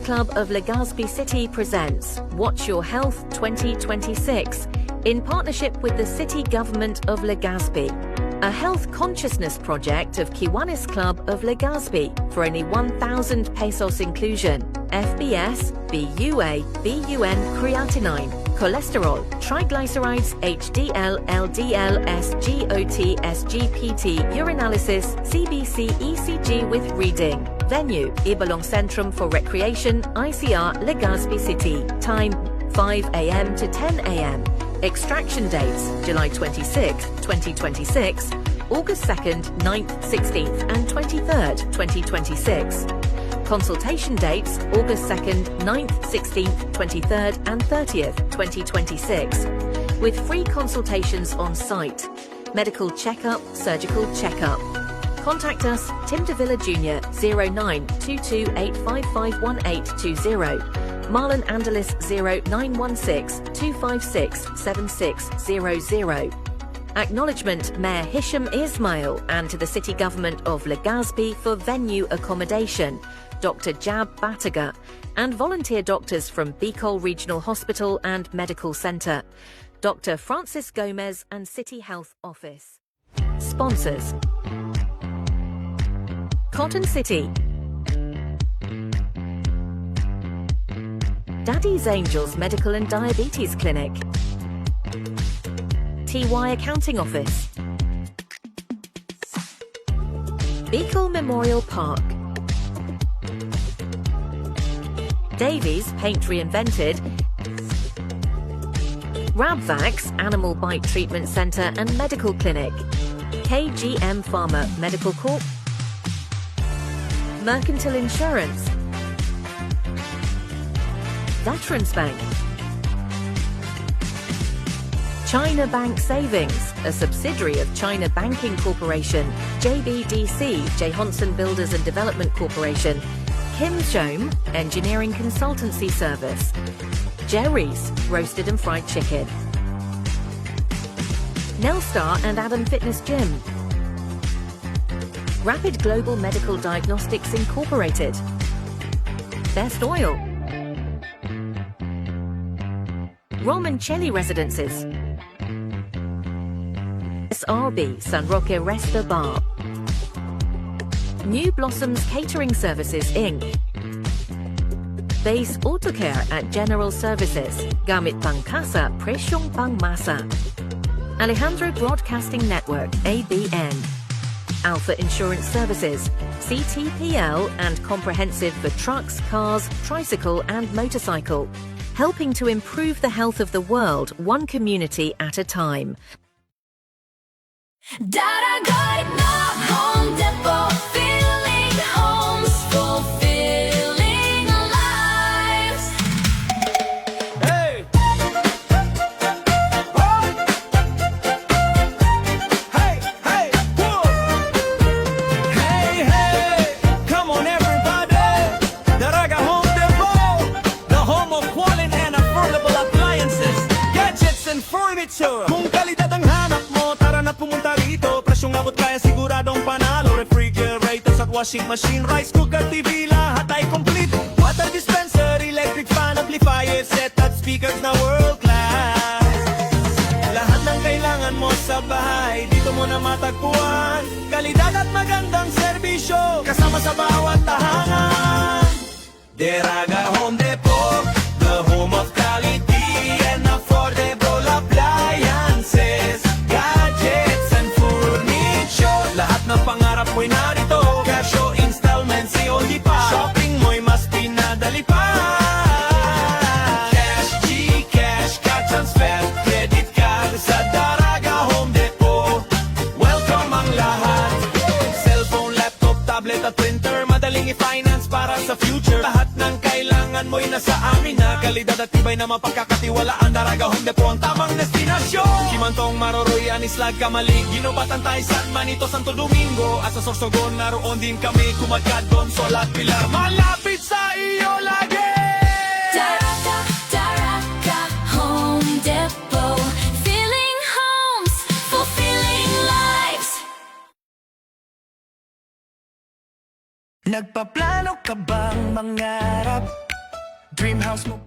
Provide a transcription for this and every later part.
Club of Legazpi City presents Watch Your Health 2026 in partnership with the City Government of Legazpi, a health consciousness project of Kiwanis Club of Legazpi for only 1,000 pesos inclusion, FBS, BUA, BUN creatinine, cholesterol, triglycerides, HDL, LDL, SGOT, SGPT, urinalysis, CBC, ECG with reading. Venue, Ibalong Centrum for Recreation, ICR, Legazpi City. Time, 5 a.m. to 10 a.m. Extraction dates, July 26, 2026, August 2nd, 9th, 16th and 23rd, 2026. Consultation dates, August 2nd, 9th, 16th, 23rd and 30th, 2026. With free consultations on site. Medical checkup, surgical checkup. Contact us, Tim Davila Jr. 092285551820. Marlon Angelis 0916-256-7600. Acknowledgement Mayor Hisham Ismail and to the City Government of Legazpi for venue accommodation, Dr. Jab Bataga, and volunteer doctors from Bicol Regional Hospital and Medical Centre, Dr. Francis Gomez and City Health Office. Sponsors: Cotton City, Daddy's Angels Medical and Diabetes Clinic, TY Accounting Office, Bicol Memorial Park, Davies Paint Reinvented, Rabvax Animal Bite Treatment Centre and Medical Clinic, KGM Pharma Medical Corp, Mercantile Insurance, Veterans Bank, China Bank Savings, a subsidiary of China Banking Corporation, JBDC, J. Honson Builders and Development Corporation, Kim Shome, Engineering Consultancy Service, Jerry's, Roasted and Fried Chicken, Nelstar and Adam Fitness Gym, Rapid Global Medical Diagnostics Incorporated, Best Oil, Romancelli Residences, SRB San Roque Resta Bar, New Blossoms Catering Services Inc., Base Autocare at General Services, Gamit Pangkasa Presyong Pangmasa, Alejandro Broadcasting Network ABN, Alpha Insurance Services, CTPL and comprehensive for trucks, cars, tricycle and motorcycle, helping to improve the health of the world one community at a time. Daragay na Home Depot, filling homes, fulfilling lives. Hey! Oh! Hey, hey, whoa! Hey, hey! Come on everybody! Daraga Home Depot, the home of quality and affordable appliances, gadgets and furniture. Kung kalidad ang hanap mo, tara na pumunta rito. Presyong abot kaya siguradong panalo. Refrigerators at washing machine, rice cooker, TV, lahat ay complete. Water dispenser, electric fan, amplifier, set at speakers na world class. Lahat ng kailangan mo sa bahay, dito mo na matagpuan. Kalidad at magandang serbisyo, kasama sa bawat tahanan. Daraga Home Depot, the home of quality and affordable appliances, gadgets and furniture. Lahat ng pangarap mo'y narito, Casio installment, COD pa. Shopping mo'y mas pinadali pa. Cash, Gcash, cash transfer, credit card sa Daraga Home Depot. Welcome ang lahat. Cellphone, laptop, tablet at printer, madaling i-finance para sa future. Lahat ng kailangan mo'y nasa amin na. Kalidad at tibay na mapagkakatiwalaan. Daraga Home Depot ang tamang destinasyon. Kimantong Maroroy, Anislag, Kamalig, Ginobatan, San Manito, Santo Domingo. At sa Sorsogon, naroon din kami. Kumadkadon, Solat, Pilar, malapit sa iyo lagi. Daraga, Daraga Home Depot, filling homes, fulfilling lives. Nagpaplano ka bang mangarap? Dreamhouse mo.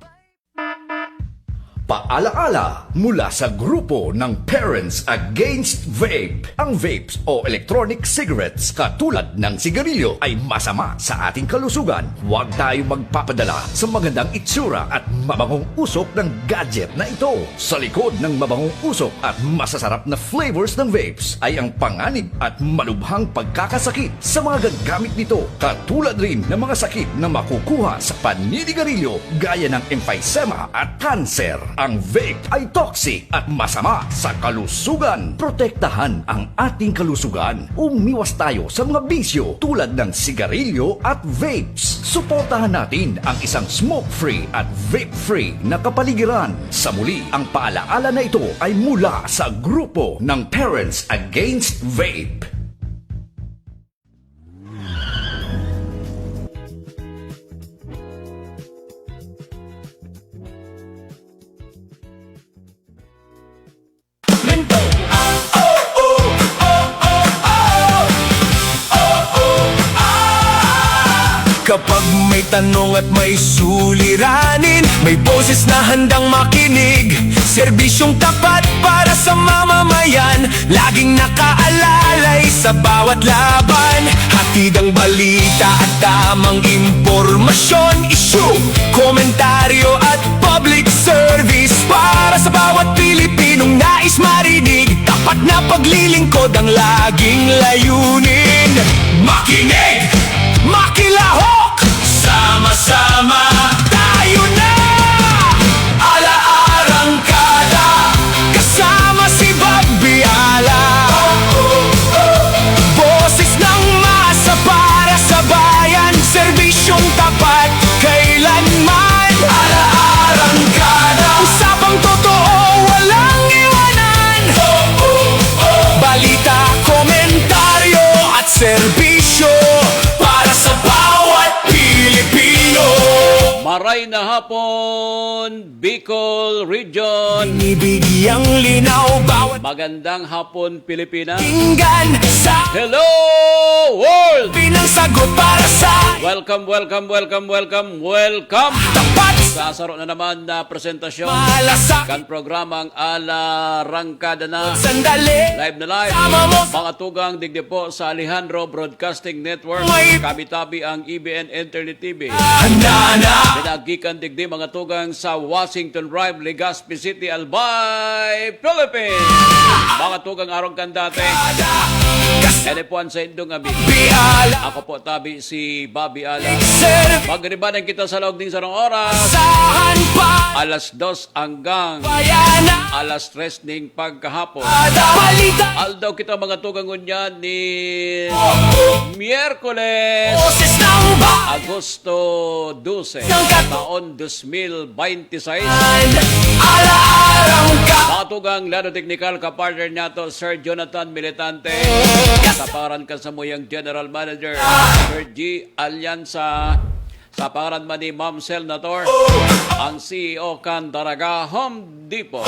Paalaala mula sa grupo ng Parents Against Vape. Ang vapes o electronic cigarettes katulad ng sigarilyo ay masama sa ating kalusugan. Huwag tayo magpapadala sa magandang itsura at mabangong usok ng gadget na ito. Sa likod ng mabangong usok at masasarap na flavors ng vapes ay ang panganib at malubhang pagkakasakit sa mga gagamit nito. Katulad rin ng mga sakit na makukuha sa paninigarilyo gaya ng emphysema at cancer. Ang vape ay toxic at masama sa kalusugan. Protektahan ang ating kalusugan. Umiwas tayo sa mga bisyo tulad ng sigarilyo at vapes. Suportahan natin ang isang smoke-free at vape-free na kapaligiran. Sa muli, ang paalaala na ito ay mula sa grupo ng Parents Against Vape. Kapag may tanong at may suliranin, may boses na handang makinig. Serbisyong tapat para sa mamamayan, laging nakaalalay sa bawat laban. Hatid ang balita at tamang impormasyon, issue, komentaryo at public service para sa bawat Pilipinong nais marinig. Tapat na paglilingkod ang laging layunin. Makinig! Makilahok! Sama-sama tayo na! Ala-arangkada kasama si Bobby Ala. Boses ng masa para sa bayan, serbisyong tapat kailanman. Ala-arangkada, usapang totoo, walang iwanan. Balita, komentaryo at serbisyo para sa bawat Pilipino. Maray na hapon, Bicol Region. Binibigyang linaw bawat Magandang hapon, Pilipinas. pinggan sa Hello, world! pinangsagot para sa Welcome. tapat sa Sasaro na naman na presentasyon malasak. kan programang Ala Rangkada na. Sandali, Live na live. sama mo Mga tugang digdi po sa Alejandro Broadcasting Network. May- Kabi-tabi ang EBN Internet TV. handa na. Pinagikan digdi mga tugang sa Washington Drive, Legazpi City, Albay, Philippines. Mga tugang arong kandate. Elepuan sa Indong Abi. Biala, Ako po tabi si Bobby Ala. serve, Magribanan kita sa loob ng sarong oras. sahan pa, Alas 2 hanggang bayana, alas 3 ning pagkahapon. balita, Aldaw kita mga tugang unya ni Miyerkules, boses ng ba, Agosto 12, taon 2026. ala-arang ka, Mga tugang lado technical kapartner niya to Sir Jonathan Militante. Kaparan ka sa muyang General Manager Sir G. Alianza. Sa pangalan man ni Ma'am Senator, ang CEO kan Daraga Home Depot.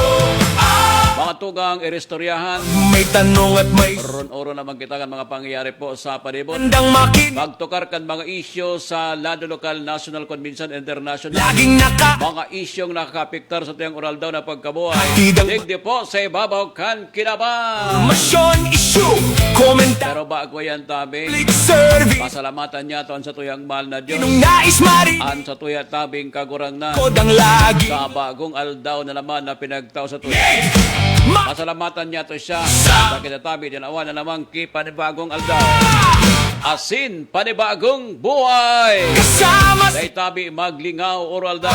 Mga tugang irestoryahan, may tanong at may ron-oro naman kita kan mga pangyayari po sa palibot. handang makinig, Magtukar kan mga isyo sa Lado Local National Convention International. laging naka Mga isyong nakakapiktar sa tuyang oral daw na pagkabuhay. Hatidang- Digdi po sa ibabaw kan kinabang. Masyon, issue, komentar, Pero bago yan tabi, public service, pasalamatan niya to sa tuyang mahal na Diyos. nung nais marinig, An sa tuya tabing kagurang na kod ang lagi, sa bagong aldaw na naman na pinagtaw sa tuya. Pasalamatan niya to siya sa kinatabi din awan na naman panibagong aldaw. Asin panibagong buhay. kasama Sa tabi maglingaw oral daw.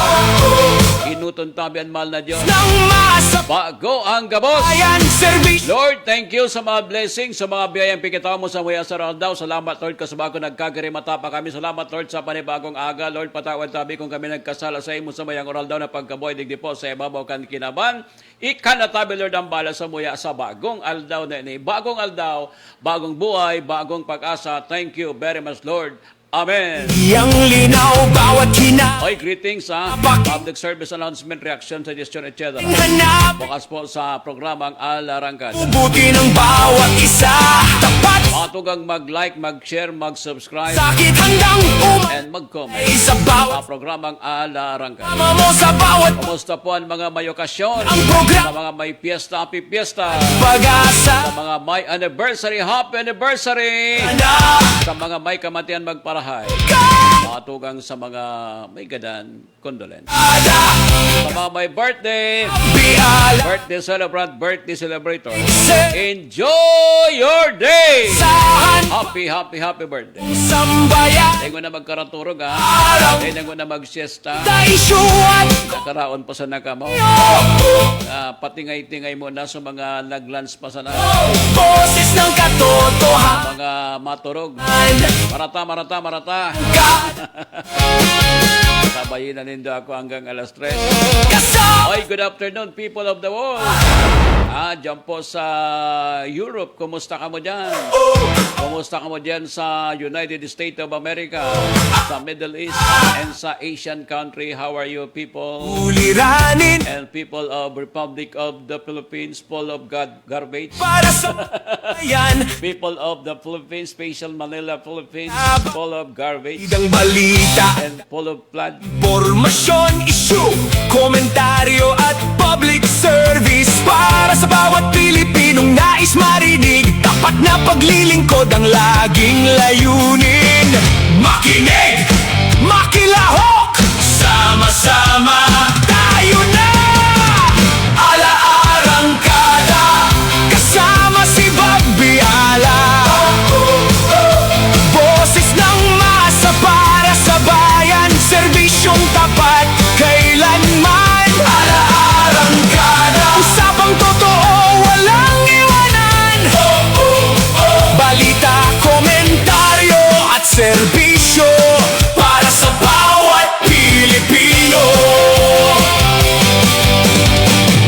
Inuton tabi ang mahal na Diyos. ng masa, Bago ang gabos. bayan, service, Lord, thank you sa mga blessings, sa mga biyayang pikitaw mo sa mga asar daw. Salamat, Lord, kasi bago nagkagarimata pa kami. Salamat, Lord, sa panibagong aga. Lord, patawad tabi kung kami nagkasala sa imo sa mayang oral daw na pagkaboy. Digdi po sa ibabaw kan kinaban. Ikanatabi, Lord, ang bala sa muya sa bagong aldaw na ini. Bagong aldaw, bagong buhay, bagong pag-asa. Thank you very much, Lord. Amen. Yang linaw bawat Oy, greetings ha. Public service announcement, reaction, suggestion, etc. hinahanap. Bukas po sa programang Alarangkada. Buti ng bawat isa. Tapat Matugang mag-like, mag-share, mag-subscribe, sakit handang and mag-comment sa sa bawat programang Alarangkada. mo sa bawat Kumusta po ang mga may okasyon? Ang Sa program mga may piyesta, happy piyesta. pag-asa Sa mga may anniversary, happy anniversary. na Sa mga may kamatian, magparahay. Matugang sa mga may gadan, condolence. Sa mga may birthday, biala birthday celebrant, birthday celebrator, enjoy your day! sahan Happy, happy, happy birthday. sambayan Hindi ko na magkaraturog ha. Hindi ko na mag-siesta. taishuan Nakaraon pa sa nakamo. Patingay-tingay mo na sa mga nag-lunch pa sa na. boses ng katotohanan Mga maturog. Marata, marata, marata. Tabayin na nindo ako hanggang alas 3. kasama Oy, good afternoon, people of the world. Diyan po sa Europe, kumusta ka mo dyan? Kumusta ka mo dyan sa United States of America, sa Middle East, and sa Asian country? How are you, people? uliranin And people of Republic of the Philippines, full of garbage. para sa bayan People of the Philippines, Special Manila, Philippines, full of garbage idang balita and full of flood. Informasyon, issue, komentaryo at public service para sa bawat Pilipinong nais marinig. Tapat na paglilingkod ang laging layunin. Makinig, makilahok, sama-sama tayo na. Ala-arangkada, kasama si Bobby Ala. Boses ng masa para sa bayan, serbisyong tapat kailanman. Ala-arangkada, usapang totoo, walang iwanan. Balita, komentaryo at serbisyo para sa bawat Pilipino.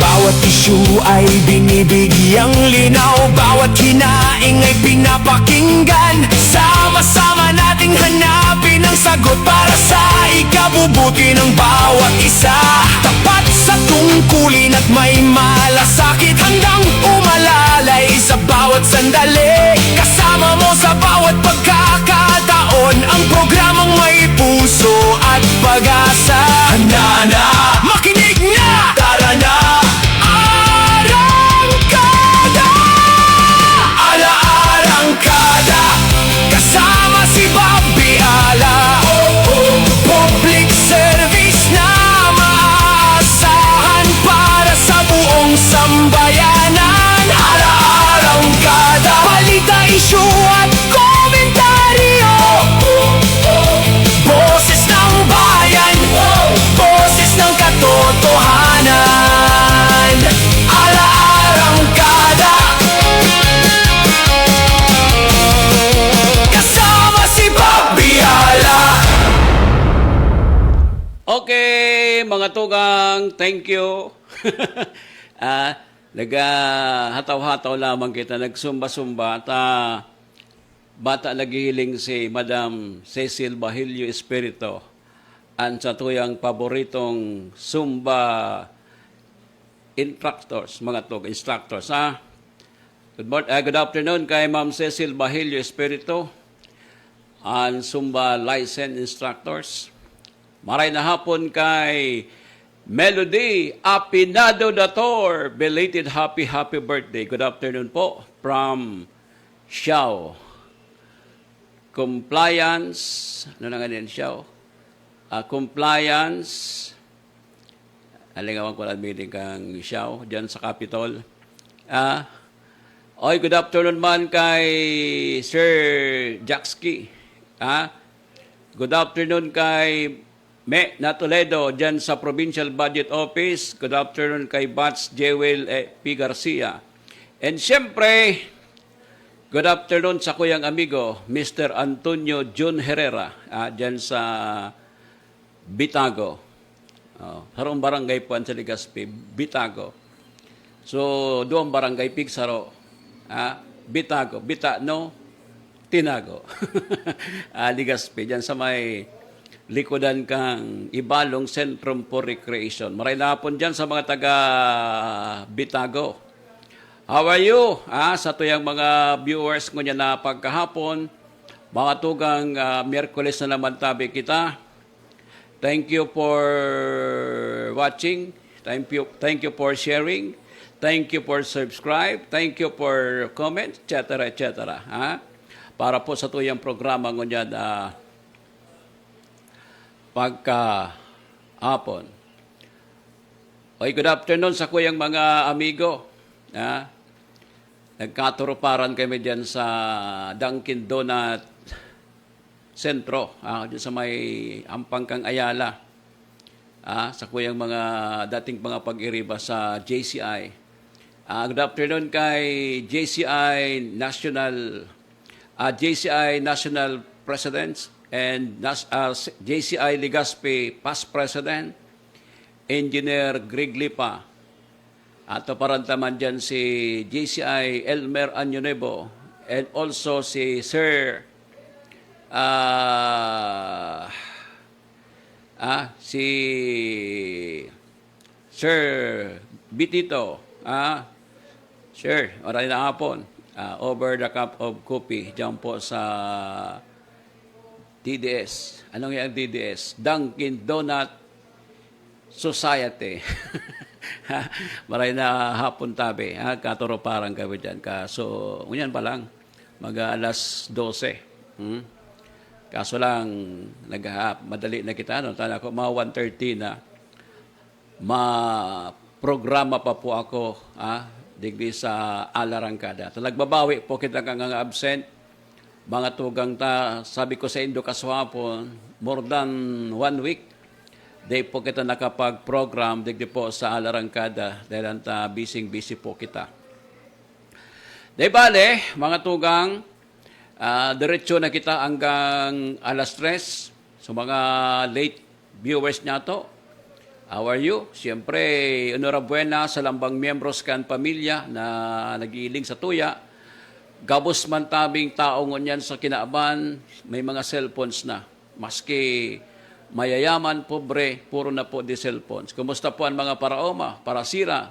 Bawat issue ay binibigyang linaw, bawat hinaing ay pinapakinggan. Sama-sama nating hanapin ang sagot para sa ikabubuti ng bawat isa. Tapat sa tungkulin at may malasakit, handang umalalay sa bawat sandali. Kasama mo sa bawat pagkakataon, ang programang may puso at pag-asa. Handa na, makinig na, tara na. Arangkada, ala-arangkada, kasama si Bobby Ala. Public service na maaasahan para sa buong sambayanan. Ala-arangkada, balita, issue at komentaryo. Boses ng bayan, boses ng katotohanan. Ala-arangkada, kasama si Bobby Ala. Okay, mga tugang, thank you. Naghataw-hataw lamang kita, nagsumba-sumba. At bata naghihiling si Madam Cecil Bahilio Espirito. Ang sa tuyang paboritong Zumba instructors, mga instructors. Good afternoon kay Ma'am Cecil Bahilio Espirito, ang Zumba licensed instructors. Maray na hapon kay Melody Apinado Dator. Belated happy birthday. Good afternoon po from Siao. Compliance. Ano na nga din Siao? Compliance. Alingawan ko lang meeting kang Siao dyan sa Capitol. Oy, good afternoon man kay Sir Jackski. Good afternoon kay Na Toledo, dyan sa Provincial Budget Office. Good afternoon kay Bats Jewel P. Garcia. And siyempre, good afternoon sa kuyang amigo, Mr. Antonio Jun Herrera, dyan sa Bitago. Harong barangay po sa Legazpi, Bitago. So, doon barangay Pigsaro, Bitago. tinago. Legazpi, dyan sa may likodan kang Ibalong Centrum for Recreation. Maraming hapon dyan sa mga taga Bitago. How are you? Sa tuyang mga viewers ko niya na pagkahapon, mga tugang Miyerkules na naman tabi kita. Thank you for watching. Thank you for sharing. Thank you for subscribe. Thank you for comment, etc. etc. Para po sa tuyang programa ko niya na pagkahapon. Okay, good afternoon sa kuyang mga amigo. Nagkaturuparan kami dyan sa Dunkin Donut Sentro, dyan sa may Ampangkang Ayala. Sa kuyang mga dating mga pag-iriba sa JCI. Good afternoon kay JCI National Presidents and JCI Legazpi Past President, Engineer Greg Lipa. At parantaman dyan si JCI Elmer Anyonebo and also si Sir si Sir Bitito. Sir, maraming na hapon. Over the cup of coffee dyan po sa DDS. Anong yung DDS? Dunkin Donut Society. Maray na hapon tabi. Katuro parang kami dyan. So, ngunyan pa lang. Mag-alas 12. Kaso lang, madali na kita. Tala ko, mga 1:30 na. Ma-programa pa po ako. Digdi sa Alarangkada. Nagbabawi po kita kang absent. Mga tugang sabi ko sa Indo kaswapon, more than 1 week. Di po kita nakapag-program, digdi po sa Alarangkada, dahil busy po kita. Di bale, mga tugang, diretso na kita hanggang alas 3. So mga late viewers niya to, how are you? Siyempre, enhorabuena sa lambang miyembros kan pamilya na nagiiling sa tuya. Gabos man tabing taong ngunyan sa kinaaban, may mga cellphones na. Maski mayayaman, pobre, puro na po di cellphones. Kumusta po ang mga paraoma, parasira,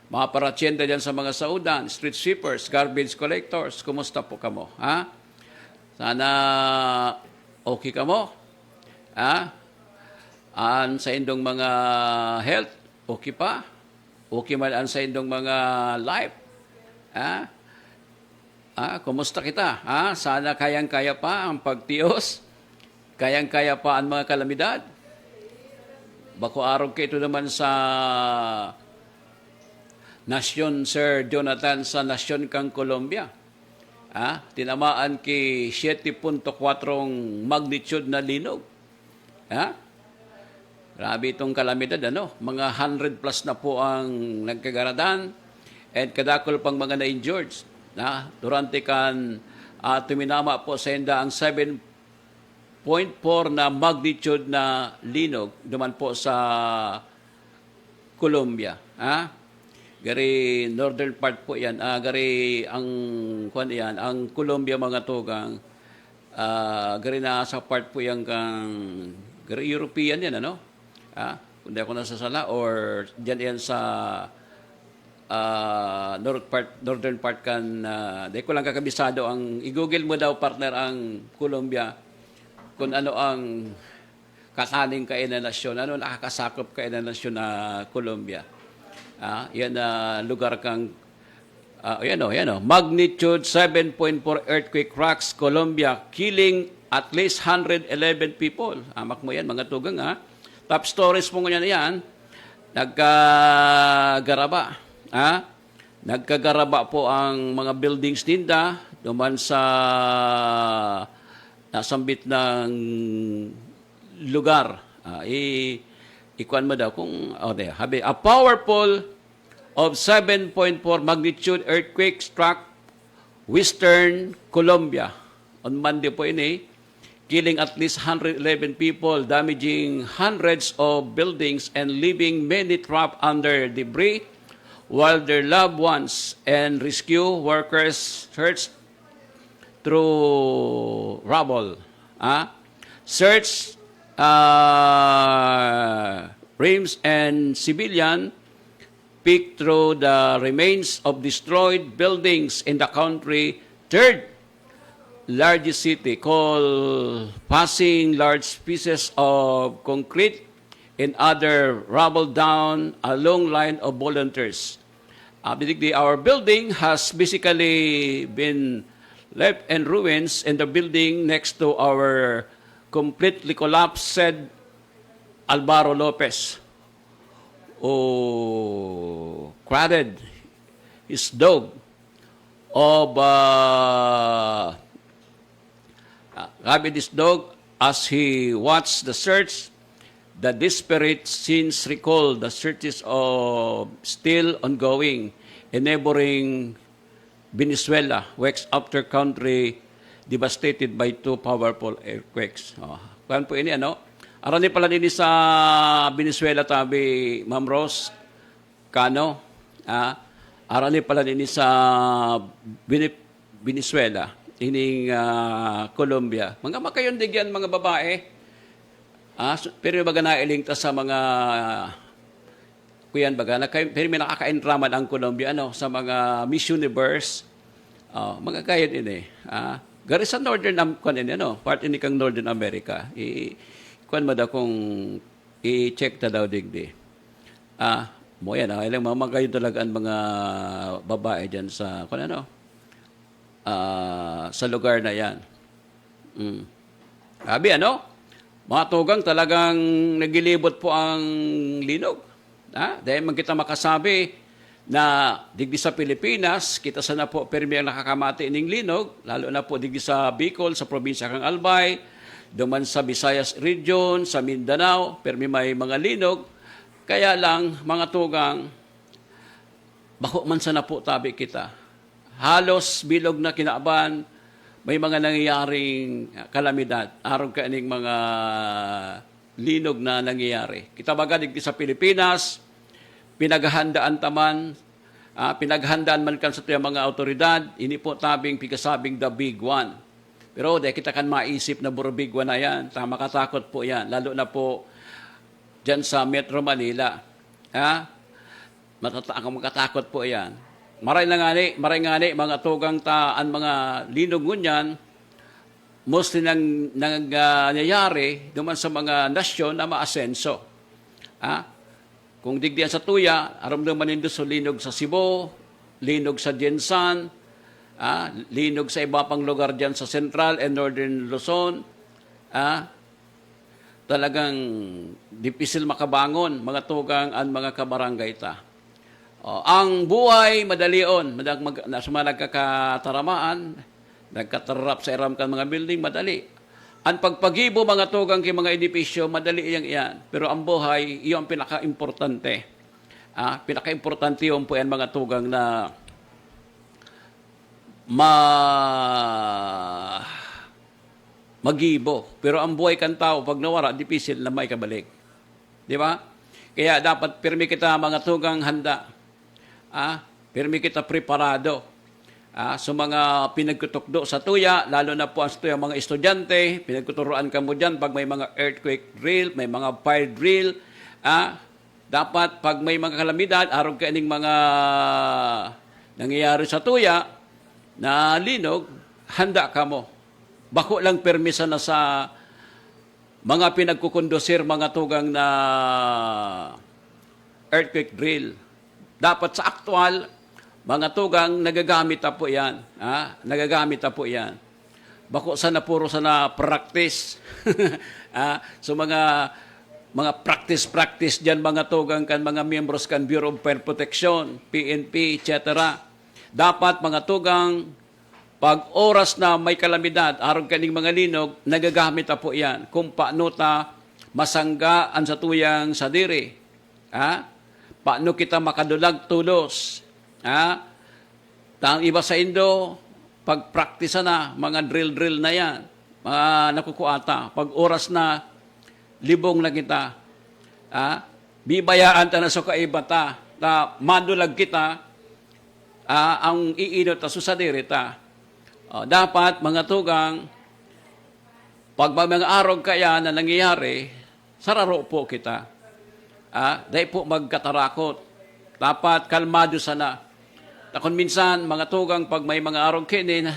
mga paratyenda dyan sa mga saudan, street sweepers, garbage collectors, kumusta po kamo? Sana okay kamo? An sa indong mga health, okay pa? Okay man an sa indong mga life? Kumusta kita? Sana kayang-kaya pa ang pagtios? Kayang-kaya pa ang mga kalamidad? Bako araw ka ito naman sa Nasyon, Sir Jonathan, sa Nasyon kang Colombia. Tinamaan ki 7.4 magnitude na linog. Grabe itong kalamidad, Mga 100 plus na po ang nagkagaradan and kadakol pang mga na-injured. Durante kan tuminama po sa inda ang 7.4 na magnitude na linog duman po sa Colombia. Gari northern part po yan. Gari ang Colombia mga tugang. Gari na sa part po yan gari European yan, Kung di ako nasasala or dyan yan sa northern part kan. Di ko lang kakabisado ang i-google mo daw partner ang Colombia kung ano ang kakaning kain na nasyon, ano nakakasakop kain na nasyon na Colombia. Yan lugar kang, magnitude 7.4 earthquake rocks Colombia, killing at least 111 people. Amak mo yan, mga tugang, Top stories mo nga yan, nagkagaraba. Nagkagaraba po ang mga buildings tinda, duman sa nasambit ng lugar. Ikuan mo daw kung a powerful of 7.4 magnitude earthquake struck Western Colombia on Monday po ini, killing at least 111 people, damaging hundreds of buildings and leaving many trapped under debris, while their loved ones and rescue workers searched through rubble. Search Reims and civilian peek through the remains of destroyed buildings in the country. Third largest city, called passing large pieces of concrete and other rubble down a long line of volunteers. Basically, our building has basically been left in ruins, and the building next to our completely collapsed, said Alvaro Lopez, who crowded his dog of rabid his dog as he watched the search. The desperate scenes recall the searches of still ongoing in neighboring Venezuela, weeks after country devastated by two powerful earthquakes. Kuhan po ini, arani pala nini sa Venezuela tabi, Ma'am Rose, Kano, arani pala nini sa Venezuela, ining Colombia. Mga makayondig yan, mga babae. Pero baga nailingta sa mga kuyan baga, pero may nakaka-entraman ang Colombia sa mga Miss Universe. Mga kayan ini. Gari sa Northern part ini kang Northern America. Kuan mo daw kung i-check ta daw digdi. Mo yan, ilang mamagayo talaga ang mga babae diyan sa sa lugar na yan. Sabi mga tugang talagang nagilibot po ang linog. Dahil man kita makasabi na digdi sa Pilipinas, kita sana po permi ang nakakamati ng linog, lalo na po digdi sa Bicol, sa probinsya kang Albay, duman sa Visayas region, sa Mindanao, permi may mga linog. Kaya lang, mga tugang, bako man sana po tabi kita. Halos bilog na kinaaban, may mga nangyayaring kalamidad, araw kaining mga linog na nangyayari. Kita baga digdi sa Pilipinas, pinaghandaan taman, pinaghandaan man kan sa tuyang mga autoridad, ini po tabing pigasabing the big one. Pero dahil kita kan maisip na buro big one na yan, tama katakot po yan, lalo na po dyan sa Metro Manila. Makatakot po yan. Maray ngani, mga tugang taan, mga linog ngunyan, mostly nangyayari duman sa mga nasyon na maasenso. Kung digdiyan sa Tuya, aramdaman nindo sa linog sa Cebu, linog sa Jensan, linog sa iba pang lugar dyan sa Central and Northern Luzon. Talagang dipisil makabangon, mga tugang ang mga kabarangay ta. Ang buhay madalion, sa mga nagkakataramaan, nagkatarap sa iram kan mga building, madali. Ang pagpagibo mga tugang kay mga edipisyo, madali iyan. Pero ang buhay, iyon ang pinaka-importante. Pinaka-importante yun po yan mga tugang na magibo. Pero ang buhay kan tao, pag nawara, dipisil na may kabalik. Di ba? Kaya dapat pirmi kita mga tugang handa. Pirmi kita preparado. So mga pinagkutukdo sa Tuya, lalo na po ang Tuya mga estudyante, pinagkuturuan ka mo dyan pag may mga earthquake drill, may mga fire drill. Dapat pag may mga kalamidad, araw ka ining mga nangyayari sa Tuya na linog, handa ka mo. Bako lang permisa na sa mga pinagkukondosir, mga tugang na earthquake drill. Dapat sa aktual, mga tugang, nagagamit po yan. Nagagamit po yan. Bako sana puro sana practice. So mga practice dyan, mga tugang kan, mga members kan Bureau of Fire Protection, PNP, etc. Dapat mga tugang, pag oras na may kalamidad, araw kaning mga linog, nagagamit po yan. Kung paano ta masanggaan sa tuyang sa diri. Paano kita makadulag tulos. Tang iba sa Indo, pag-practice na, mga drill na yan, mga nakukuata. Pag oras na, libong na kita. Bibayaan ta na sa kaiba ta, na madulag kita, ang iinot ta sa diri ta. Dapat mga tugang, pag mga arog kaya na nangyayari, sararo po kita. Dahil po magkatarakot. Dapat kalmado sana. Na kung minsan, mga tugang, pag may mga arog kinin,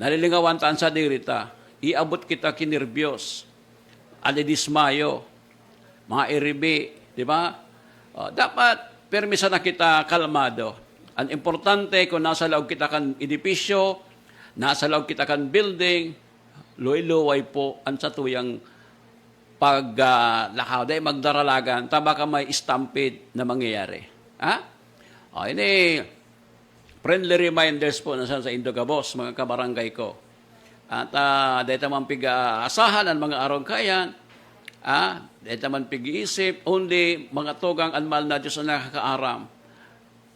nalilingawan taan sa dirita, iabot kita kinirbyos, alidismayo, mga iribi, di ba? Dapat, permisa na kita kalmado. Ang importante, kung nasa loob kita kan edipisyo, nasa loob kita kan building, luway-luway po ang satuyang paglakaw. Dahil magdaralagan, tama ka may stampede na mangyayari. Ini friendly reminders po na sa Indogabos, mga kabarangay ko. At dahil naman pig-asahan ang mga arong kayan, dahil naman pig-iisip, only mga tugang anmal na Diyos na nakakaaram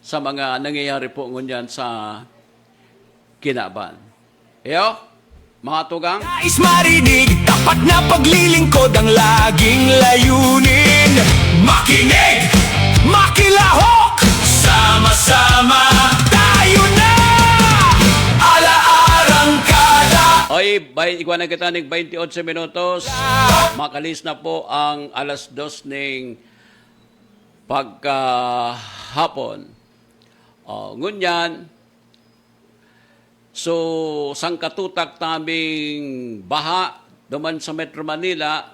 sa mga nangyayari po ngunyan sa kinaban. Mga tugang, Nais marinig, tapat na paglilingkod ang laging layunin. Makinig, makilahok, sama-sama tayo na. Alaarangkada. iguan na kita ng 28 minutos. Makalis na po ang alas 2 ng pagkahapon. Ngunyan, so, sangkatutak taming baha, duman sa Metro Manila,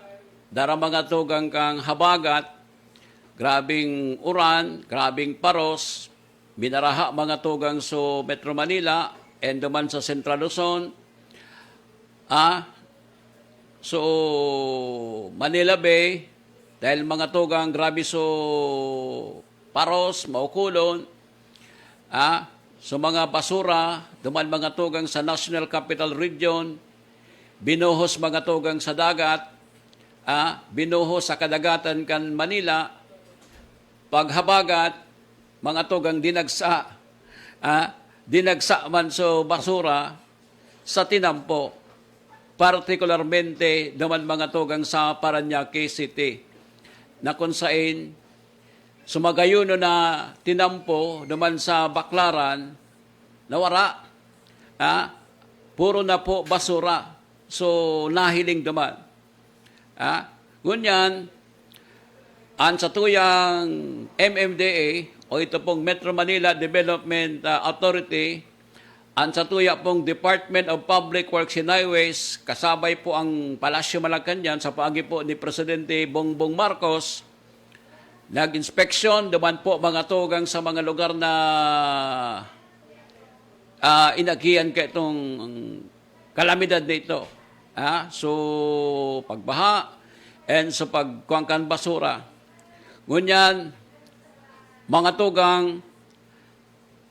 dara mga tugang kang habagat, grabing uran, grabing paros, binaraha mga tugang sa Metro Manila, and duman sa Central Luzon, so, Manila Bay, dahil mga tugang grabe so paros, maukulon, so mga basura, duman mga tugang sa National Capital Region, binuhos mga tugang sa dagat, binuhos sa kadagatan kan Manila, paghabagat, mga tugang dinagsa, dinagsa man so basura sa tinampo, partikularmente duman mga tugang sa Parañaque City, na kung saan sumagayuno na tinampo naman sa Baklaran, nawara. Puro na po basura. So, nahiling naman. Ngunyan, ang sa tuyang MMDA, o ito pong Metro Manila Development Authority, ang sa tuya pong Department of Public Works and Highways, kasabay po ang Palasyo Malacanang sa paagi po ni Presidente Bongbong Marcos, nag-inspeksyon, duman po mga tugang sa mga lugar na inagian ka itong kalamidad dito. So, pagbaha and sa pagkuangkan basura. Ngunyan, mga tugang,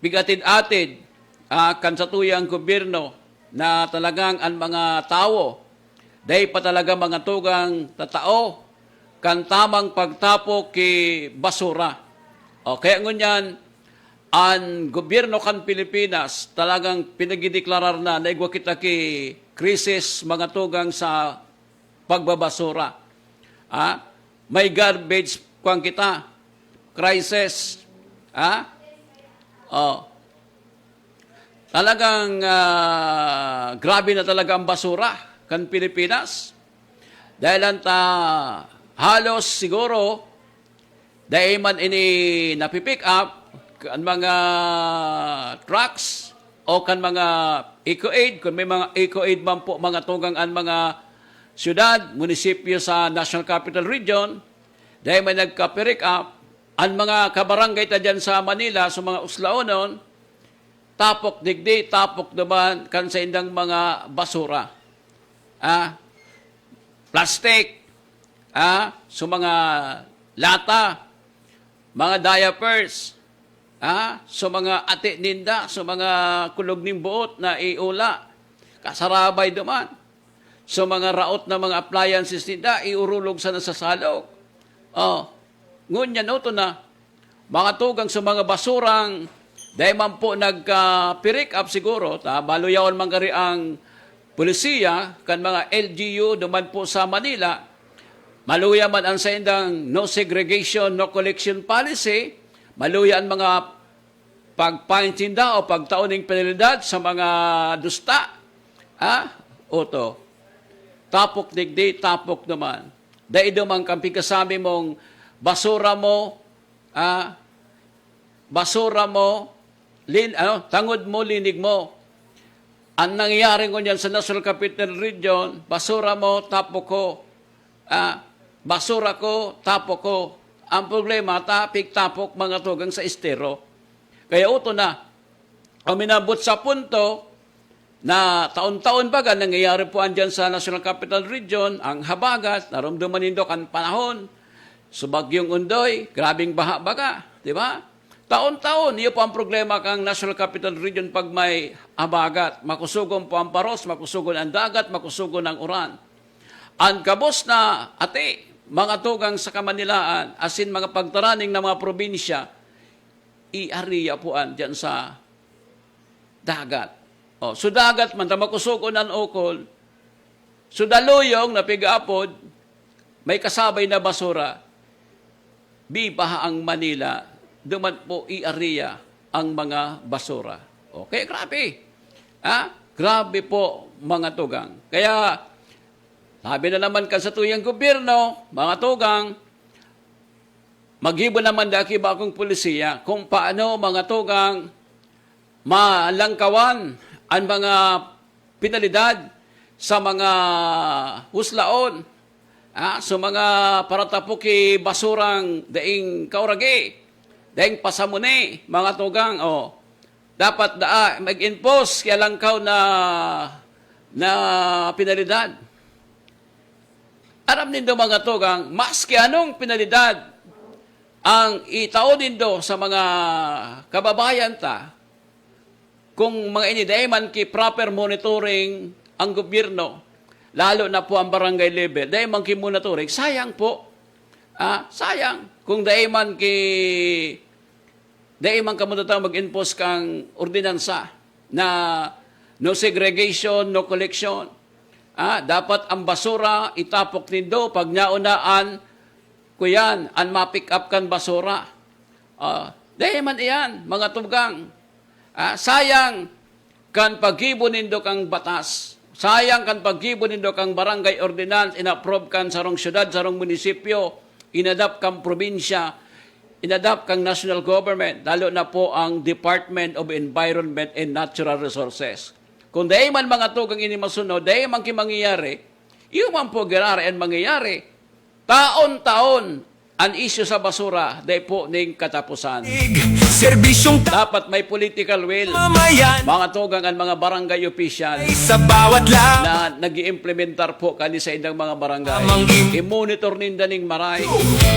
bigatid-atid, kan sa tuyang gobyerno na talagang ang mga tao, dahil pa talaga mga tugang tatao, kan tamang pagtapok ki basura. Kaya ngunyan, ang gobyerno kan Pilipinas talagang pinagideklarar na naigwa kita ki krisis mga tugang sa pagbabasura. May garbage kuang kita, crisis. Talagang grabe na talaga ang basura kan Pilipinas. Dahil halos siguro, dahil man ini napipick up, kan mga trucks, o kan mga eco-aid, kung may mga eco-aid man po, mga tugang ang mga syudad, munisipyo sa National Capital Region, dahil may nagka-pick up, ang mga kabarangay ta dyan sa Manila, sa mga uslaonon, tapok digdi, tapok naman, kan sa indang mga basura. Plastic, so mga lata, mga diapers, so mga ati ninda, so mga kulog ng buot na iula, kasarabay duman, so mga raot na mga appliances ninda, iurulog sa nasasalog. Ngunyan ito na, mga tugang sa mga basurang, dahil man po nagka-pick up siguro, baluyawan man kari ang polisiya, kan mga LGU, duman po sa Manila, maluya man ang sa indang no segregation, no collection policy, maluya ang mga pagpaintinda o pagtauning penalidad sa mga dusta. Oto, tapok digdi, tapok naman. Dahil dumang kampi kasabi mong basura mo, tangod mo, linig mo. Ang nangyayari ko niyan sa National Capital Region, basura mo, tapok ko. Basura ko, tapok ko. Ang problema, tapik-tapok mga tugang sa estero. Kaya uto na, minabot sa punto na taon-taon baga nangyayari po andyan sa National Capital Region, ang habagat, naramdaman nindo kan panahon, subagyong undoy, grabing baha baga, di ba? Taon-taon, iyo po ang problema kang National Capital Region pag may habagat. Makusugon po ang paros, makusugon ang dagat, makusugon ang uran. Ang kabos na ate, mga tugang sa Kamanilaan, asin mga pagtaraning ng mga probinsya, iariya po andyan sa dagat. So dagat man, makusugon ang ukol, so daluyong na pig-apod, may kasabay na basura, bibaha ang Manila, duman po iariya ang mga basura. Okay, grabe. Grabe po mga tugang. Kaya, sabi na naman ka sa tuyang gobyerno, mga tugang, maghibo naman daki ba akong polisiya kung paano mga tugang malangkawan ang mga penalidad sa mga huslaon, sa mga paratapuki basurang daing kauragi, daing pasamuni, mga tugang, dapat mag-impose kaya langkaw na penalidad. Aram nindo mga tugang, maski anong penalidad ang itao nindo sa mga kababayan ta, kung mga inidahiman ki proper monitoring ang gobyerno, lalo na po ang barangay level, dahiman ki monitoring, sayang po. Sayang. Kung dahiman ka mo mag-impose kang ordinansa na no segregation, no collection. Dapat ang basura itapok nindo pag naunaan kuyan, an ma-pick up kan basura. Dahiman iyan, mga tugang. Sayang kan paghibo nindo kang batas. Sayang kan paghibo nindo kang barangay ordinance, inapprove kan sarong syudad, sarong munisipyo, inadapt kang probinsya, inadapt kang national government, lalo na po ang Department of Environment and Natural Resources. Kung dahi man mga tugang ini masunod, dahi man kimangyayari, iyo man po gerari ang mangyayari, taon-taon ang issue sa basura, dahi po ning katapusan. Serbisyong Dapat may political will, mamayan mga tugang ang mga barangay official sa bawat lang na nag-iimplementar po kani sa indang mga barangay. Amang I-monitor ninda ning maray.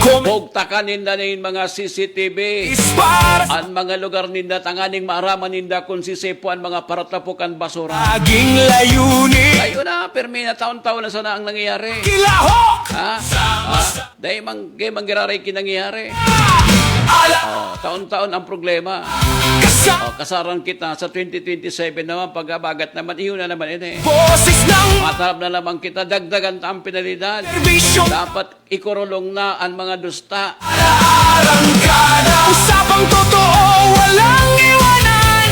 Comment Bugtakan ninda ning mga CCTV. is para Ang mga lugar ninda, tanganing maaraman ninda kung sisipo ang mga paratapukan basura. aging layunin. Kayo na, permi na taon-taon na sana ang nangyayari. Kilahok! Dahil manggiraray kinangyayari. Ala! Taon-taon ang problema. Kasaran kita sa 2027 naman, pag-abagat naman, iyon na naman ini. Boses ng Matarap na naman kita, dagdagan ang penalidad. serbisyong Dapat ikurulong na ang mga dusta. arangkada. Usapang totoo, walang iwanan.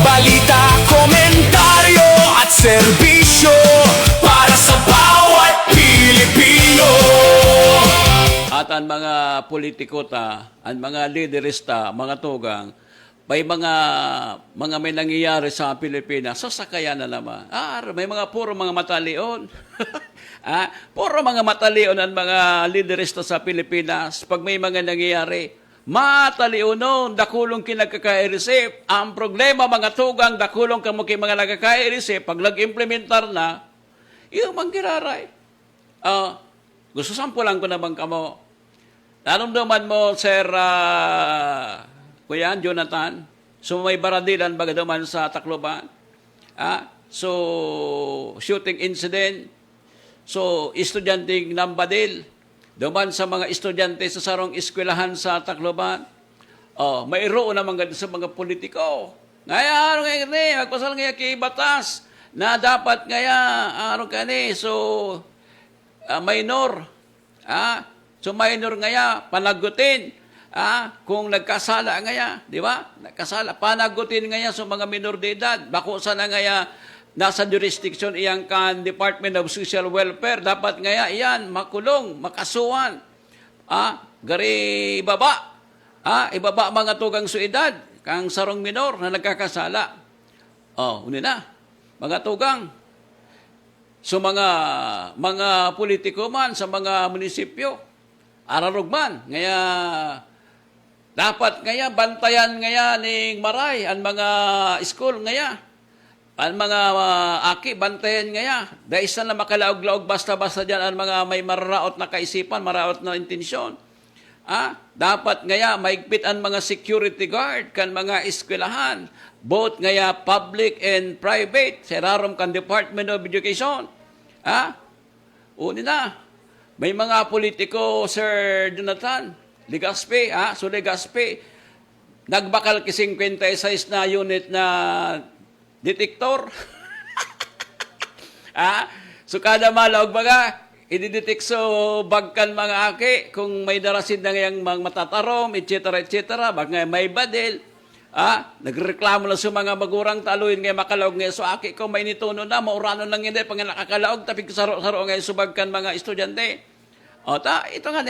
Balita, komentaryo at serbisyo para sa bawat Pilipino. At ang mga politiko ang mga liderista, mga tugang, may may nangyayari sa Pilipinas, sasakayan na naman. May mga puro mga matalion. Puro mga matalion ang mga liderista sa Pilipinas. Pag may mga nangyayari, matalion nun, dakulong kinagkakairisip. Ang problema, mga tugang, dakulong kamo kay mga nagkakairisip, pag nag-implementar na, iyo manggiraray. Gusto sampulan ko naman kamo. Naramdaman mo, Sir Kuya Jonathan, so may baradilan baga naman sa Tacloban. So, shooting incident. So, estudyanteng nambadil. Duman sa mga estudyante sa sarong eskwelahan sa Tacloban. May roon naman sa mga politiko. Ngaya, magpasal ngaya kay batas na dapat ngaya, minor. So minor ngaya, panagutin. Kung nagkasala ngaya, di ba? Nagkasala, panagutin ngaya sa mga minor de edad. Bako sana ngaya nasa jurisdiction iyang kan Department of Social Welfare. Dapat ngaya iyan makulong, makasuhan. Gari ibaba. Ibaba mga tugang suedad kang sarong minor na nagkakasala. Uni na. Mga tugang. So mga politiko man sa mga munisipyo, ararog man, ngaya dapat ngaya bantayan ngaya ning maray ang mga school ngaya. Ang mga aki bantayan ngaya. Dahil isa na makalaog-laog basta-basta diyan ang mga may mararaot na kaisipan, mararaot na intensyon. Dapat ngaya maigpit ang mga security guard kan mga eskwelahan, both ngaya public and private, serarom kan Department of Education. Uni na. May mga politiko, Sir Jonathan, Legaspi, so Legaspi, nagbakal ki 56 na unit na detektor. So kada malaog baga, ididetect so bagkan mga aki kung may darasin na ngayang mga matatarom, etc. Baka may badil. Nagreklamo lang sa mga magurang taluin ngayon makalaog ngayon. So aki ko may nituno na, maurano lang hindi pag nakakalaog, tapig saro-saro ngayon subagkan mga estudyante. Ito nga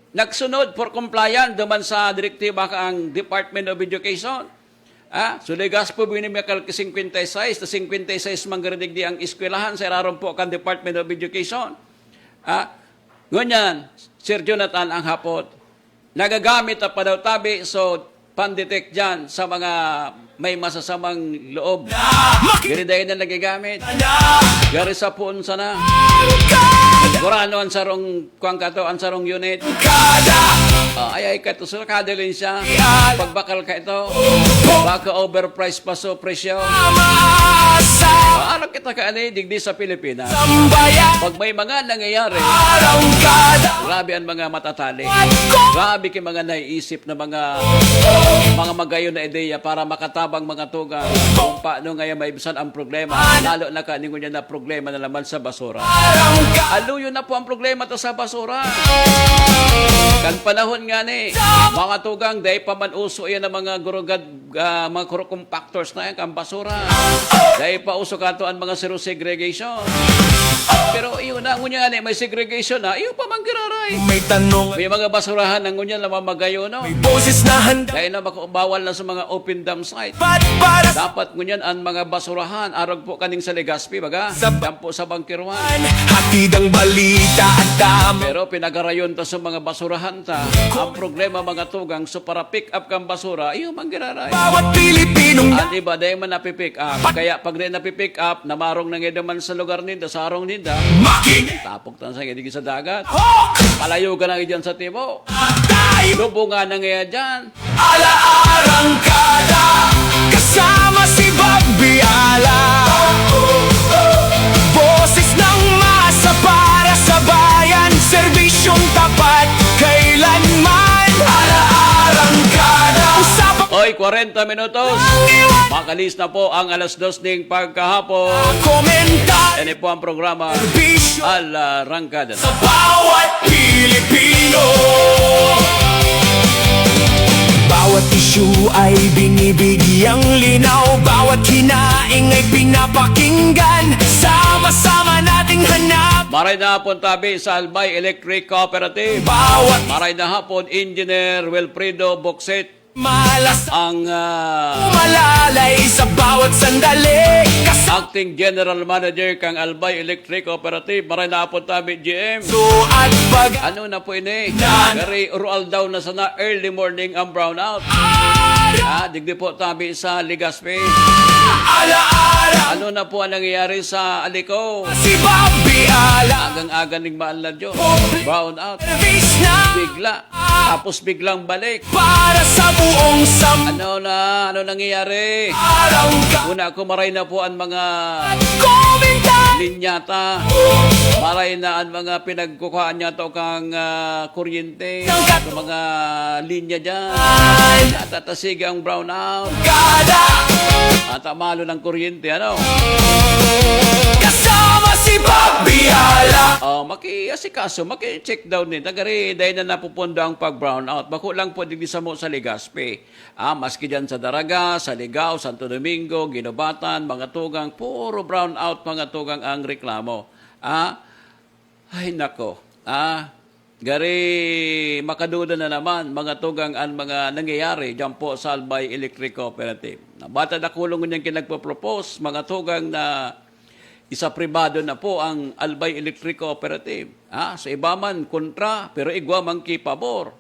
nagsunod for compliance duman sa direktiba ang Department of Education. So Legaspi binimikal ki 56, na 56 manggaradig di ang eskwelahan sa iraron po kan Department of Education. Ngunyan, Sir Jonathan ang hapot, nagagamit pa daw tabi, so pandetect dyan sa mga may masasamang loob. Gari dahil na nagagamit. Gari sa puon sana. Gurano ang sarong, kuwang kato, ang sarong unit. Ay ka ito, so kadalin siya. Pagbakal ka ito, baka overpriced pa so presyo. Ano kita ka digdi sa Pilipinas? Pag may mga nangyayari, grabe ang mga matatali. Grabe ki mga naiisip na mga magayon na ideya para makatabang mga tugang kung paano ngayon maibisan ang problema. Lalo na kaningon niya na problema na naman sa basura. Aluyo na po ang problema to sa basura. Kan panahon nga mga tugang, dahil pa man uso yan ng mga gurugad, mga compactors na yan, kang basura. Dahil pa uso ka to ang mga zero segregation. Pero yun na, ngunya may segregation na, iyo pa man kiraray. May tanong, may mga basurahan ng ngunya na mamagayo, no? may boses na handa. Dahil na bawal na sa mga open dump site. Para sa Dapat ngunyan ang mga basurahan, arog po kaning sa Legaspi, baga, yan po sa Bangkirwan. hatid ang balita at tama. Pero pinagarayon ta sa mga basurahan ta. Ang problema mga tugang, so para pick up kang basura, iyo manggiraray. Bawat Pilipinong Diba, dahil man napipick up. Kaya pag rin napipick up, namarong nangidaman sa lugar ninda, sa arong ninda, making tapok tan sa ngidi sa dagat. hawk. Palayo ka na dyan sa tibo. Tayo Lubungan na nga dyan. ala-arangkada kasama si Bobby Ala. Boses ng masa para sa bayan, serbisyong tapat kailanman. Ala-arangkada usapang Oy, 40 minutos. Makalis na po ang alas 2 ng pagkahapon. komentar, Yan po ang programa serbisyo Ala Rangkada. sa bawat Pilipino. Bawat issue ay binibigyang linaw, bawat hinaing ay pinapakinggan. Sama-sama nating hanap Maray na hapon tabi sa Albay Electric Cooperative. bawat Maray na hapon Engineer Wilfredo Boxet malas ang malalay sa bawat sandali. Acting General Manager kang Albay Electric Cooperative. Maray na hapon tabi GM. So at pag Ano na po ini? Very rural daw na sana early morning ang brownout. Digdi po tabi sa Legaspi. ala-ala Ano na po ang nangyayari sa Aliko? si Bobby Ala. Agang-agang ng maalad yun. Brown out. Servis na Bigla. Tapos biglang balik. para sa buong Ano nangyayari? araw ka. Una ko maray na po ang mga Komentar linyata. Maray na ang mga pinagkukuhaan niya to kang kuryente. Sa mga linya dyan. Natatasig ang brownout. kada At malo ng kuryente, ano? kasama si masipag biyala. Makiasikaso, maki-check down din. Tagari, dahil na napupundo ang pag-brown out. Bako lang po digdi sa mo sa Legazpi. Maski dyan sa Daraga, sa Ligao, Santo Domingo, Ginobatan, mga tugang, puro brown out mga tugang ang reklamo. Ay nako. Gari, makaduda na naman mga tugang ang mga nangyayari dyan po sa Albay Electric Cooperative. Bata na kulong niyang kinagpo-propose, mga tugang na isa pribado na po ang Albay Electric Cooperative. Sa iba man kontra, pero igwa man ki pabor.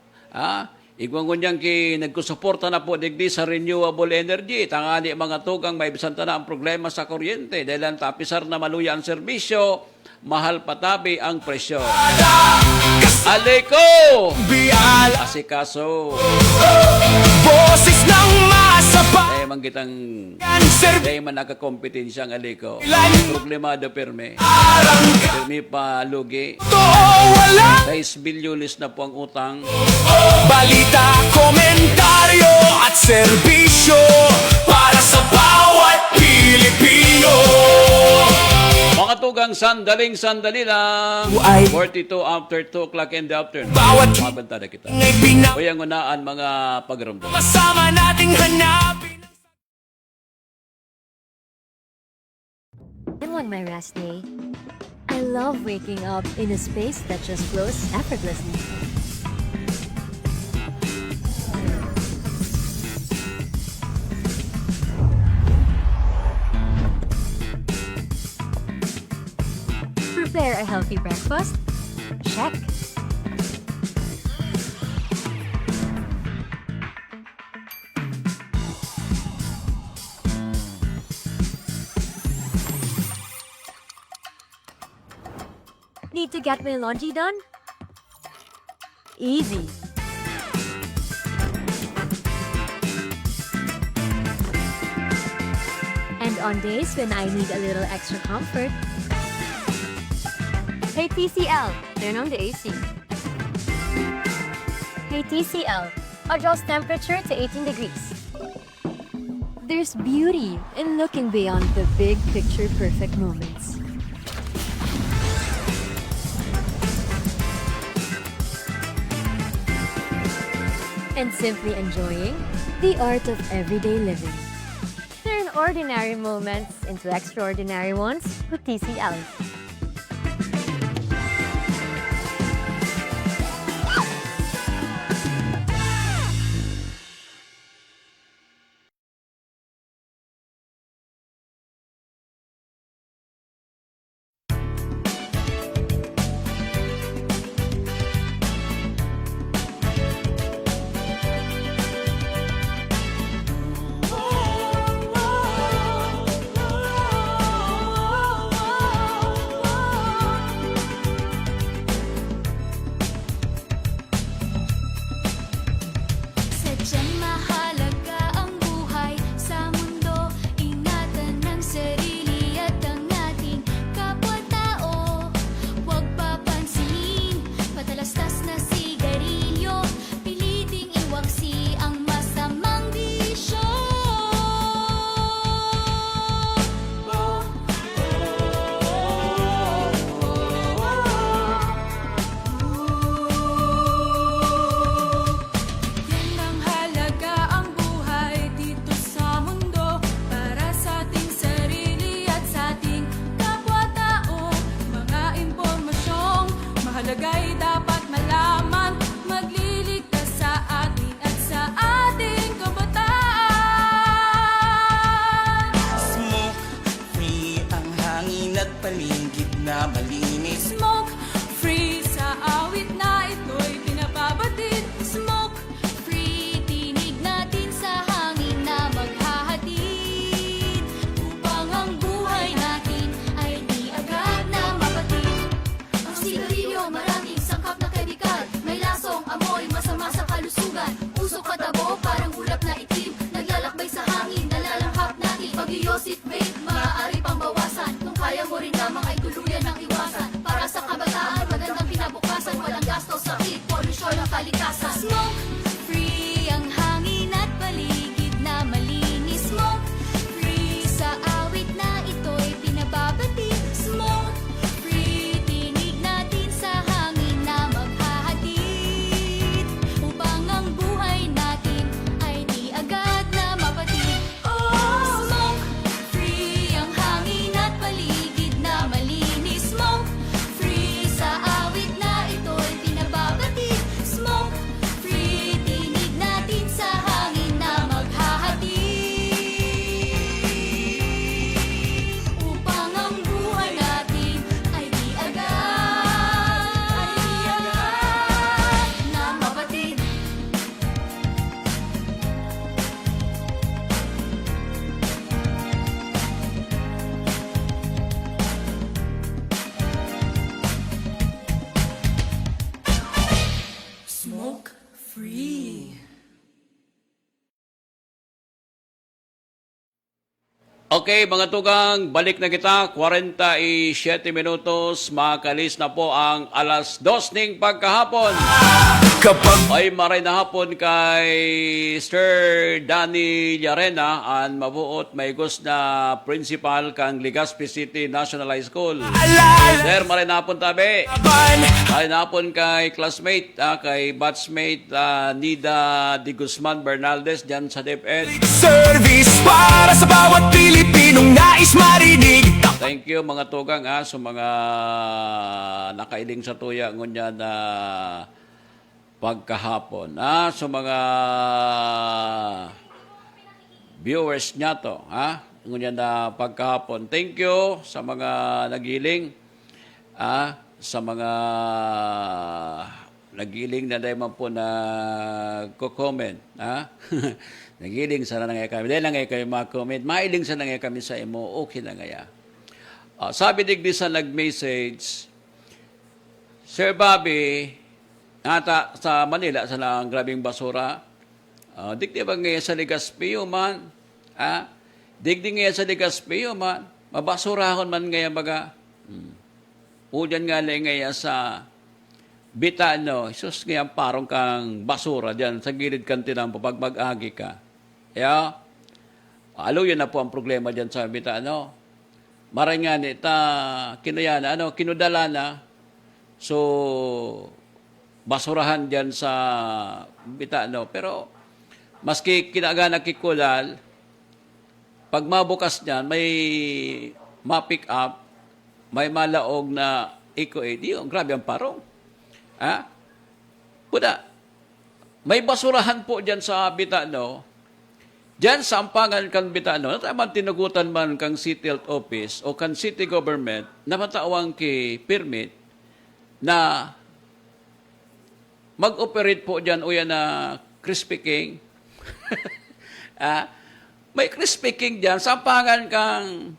Igwa ngunyan ki nagkusuporta na po digdi sa renewable energy. Tangani mga tugang may bisanta na ang problema sa kuryente. Dahil ang tapisar na maluya ang serbisyo, mahal patabi ang presyo. Aliko! Biyala. Asikaso. Boses ng masapa. Dahil man kitang Cancer. dahil man nakakompetensya ang aliko. Ilan. Problemado perme. Perme pa lugi. Totoo walang 6 bilyones na po ang utang. balita, komentaryo at serbisyo para sa bawat Pilipino. Mga tugang sandali lang. Ay. 42 after 2 o'clock in the afternoon. Bawat Mabantada kita. ngay pinag O yung unaan mga pagramdam. kasama nating hanapin. I'm on my rest day. I love waking up in a space that just flows effortlessly. Prepare a healthy breakfast? Check. Need to get my laundry done? Easy. And on days when I need a little extra comfort, hey TCL, turn on the AC. Hey TCL, adjust temperature to 18 degrees. There's beauty in looking beyond the big picture perfect moments. And simply enjoying the art of everyday living. Turn ordinary moments into extraordinary ones with TCL. Okay, mga tugang, balik na kita. 47 minutos, makalis na po ang alas 2 ning pagkahapon. Kapag Ay maray na hapon kay Sir Danny Llarena ang mabuot may gusto na principal kang Legazpi City National High School. alala Sir, maray na hapon tabi. ban Maray na hapon kay classmate, kay batchmate Nida Di Guzman Bernaldez dyan sa DepEd. Service para sa bawat Pilipinong nais marinig. Thank you mga tugang sa mga nakailing sa tuya ngunya na pagkahapon. Sa mga viewers niya to, ngunya na pagkahapon. Thank you sa mga nagiling, sa mga nagiling na dahil man po nagko-comment. Nagiling sana na nga kami. Dahil na nga kami mag-comment. Mailing sana nga kami sa imo. Okay na nga. Sabi digdi sa nag-message, Sir Bobby, ata sa Manila, sa lang grabing basura, digdi ba ngayon sa Legazpi man? Digdi ngayon sa Legazpi man? Mabasurahon man ngayon baga? Udyan nga lang ngayon sa Bitano, isus ngayon parang kang basura dyan sa gilid kantinang pag mag-agi ka. Kaya, aluyan na po ang problema dyan sa Bitano. Maray nga nita, kinuyana, kinudala na. So, basurahan dyan sa Bitano. Pero, maski kinaga nakikulal, pag mabukas niyan, may ma-pick up, may malaog na eco-aid. Grabe ang parong. Puda, may basurahan po dyan sa Bitano. Diyan sa ampangan kang Bitano, nataman tinugutan man kang City Health Office o kang City Government na matawang ki permit na mag-operate po dyan o yan na Crispy King. May Crispy King dyan sa ampangan kang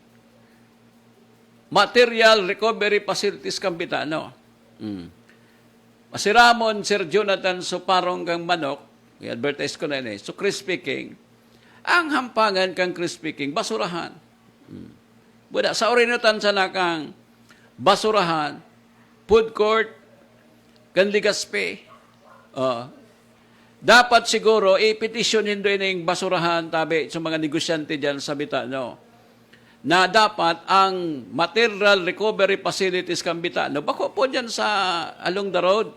Material Recovery Facilities kang Bitano. Masiramon, Sir Jonathan, so parang kang manok, i-advertise ko na yun so Crispy King, ang hampangan kang Crispy King, basurahan. Buda, sa orinutan sa nakang basurahan, food court, kan Legazpi. Dapat siguro, i-petitionin doon yung basurahan, tabi, sa mga negosyante dyan sa Bitano, na dapat ang material recovery facilities kang Bitano, bako po dyan sa along the road,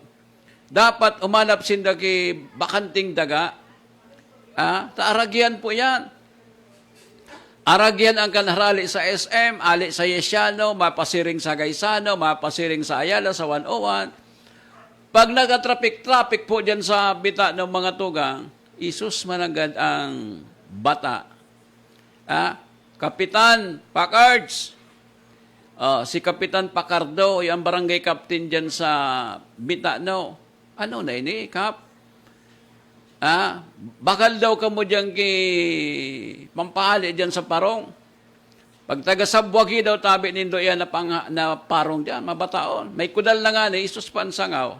dapat umanap sinda ki bakanting daga. Taaragyan po yan. Aragyan ang kanharali sa SM, ali sa Yesiano, mapasiring sa Gaisano, mapasiring sa Ayala, sa 101. Pag nag-traffic po dyan sa Bitano mga tugang, isus managad ang bata. Kapitan Pacards, si Kapitan Pacardo, yung barangay captain dyan sa Bitano. Ano na ini, Kap? Bakal daw ka mo dyan pampahali dyan sa parong. Pag taga-sabwagi daw tabi nindo yan na parong dyan, mabataon. May kudal na nga ni, isus pansangaw.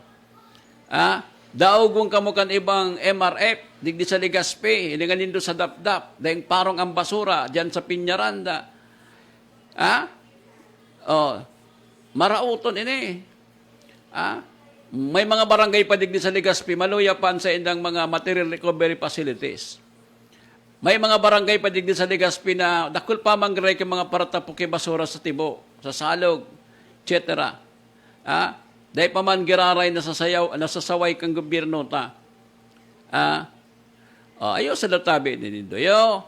Daugong kamo kan ibang MRF, digdi sa Legazpi, hilingan nindo sa dapdap, dahil parong ang basura, dyan sa Piñaranda. Marauton ini. May mga barangay pa digdi sa Legazpi, maluya pa sa indang mga material recovery facilities. May mga barangay pa digdi sa Legazpi na dakul pa mangray kay mga paratapuki basura sa tibo, sa salog, etc. Dahil pa man giraray nasasaway kang gobyerno ta. Ayo sa latabi nindo. Yo,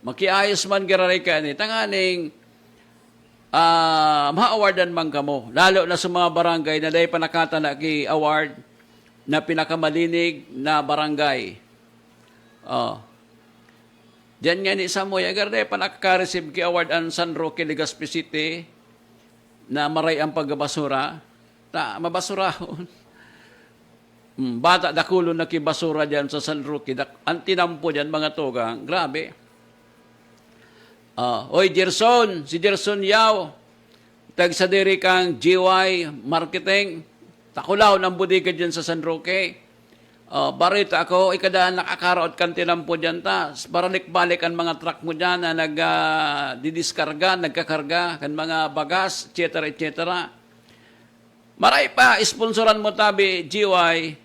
makiayos man giraray ka ni. Tanganing, ma-awardan man kamo. Lalo na sa mga barangay na dahil pa nakatana ki award na pinakamalinig na barangay. Diyan nga ni Samoy, agar dahil pa nakaka-receive ki award ang San Roque, Legazpi City na maray ang pagbabasura. Mabasurahon. Bata dakulo na kibasura dyan sa San Roque. Ang tinampo dyan, mga tugang. Grabe. Oy, Gerson. Si Gerson Yao. Tag sa diri kang GY Marketing. Takulaw ng bodega dyan sa San Roque. Barita ako, ikadaan nakakaraot kan tinampo dyan ta. Balik ang mga truck mo dyan na didiskarga, nagkakarga, kan mga bagas, etc. etc. Maray pa, sponsoran mo tabi, GY,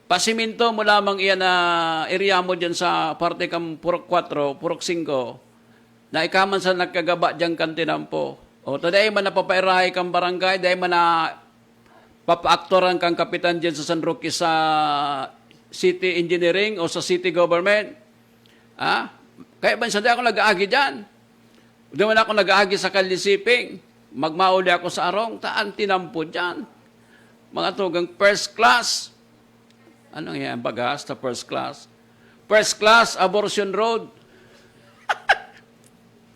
pasiminto mo lamang iyan na area mo dyan sa parte kang Purok 4, Purok 5, na ikaman sa nagkagaba dyan kan tinampo. O, taday man napapairahay kang barangay, dahay man na papaaktoran kang kapitan dyan sa San Roque sa city engineering o sa city government. Kaya ba hindi ako nag-aagi dyan? Hindi man ako nag-aagi sa kalisiping. Magmauli ako sa arong, taan tinampo dyan. Mga tugang first class. Anong yan? Bagas na first class. First class, Abortion Road.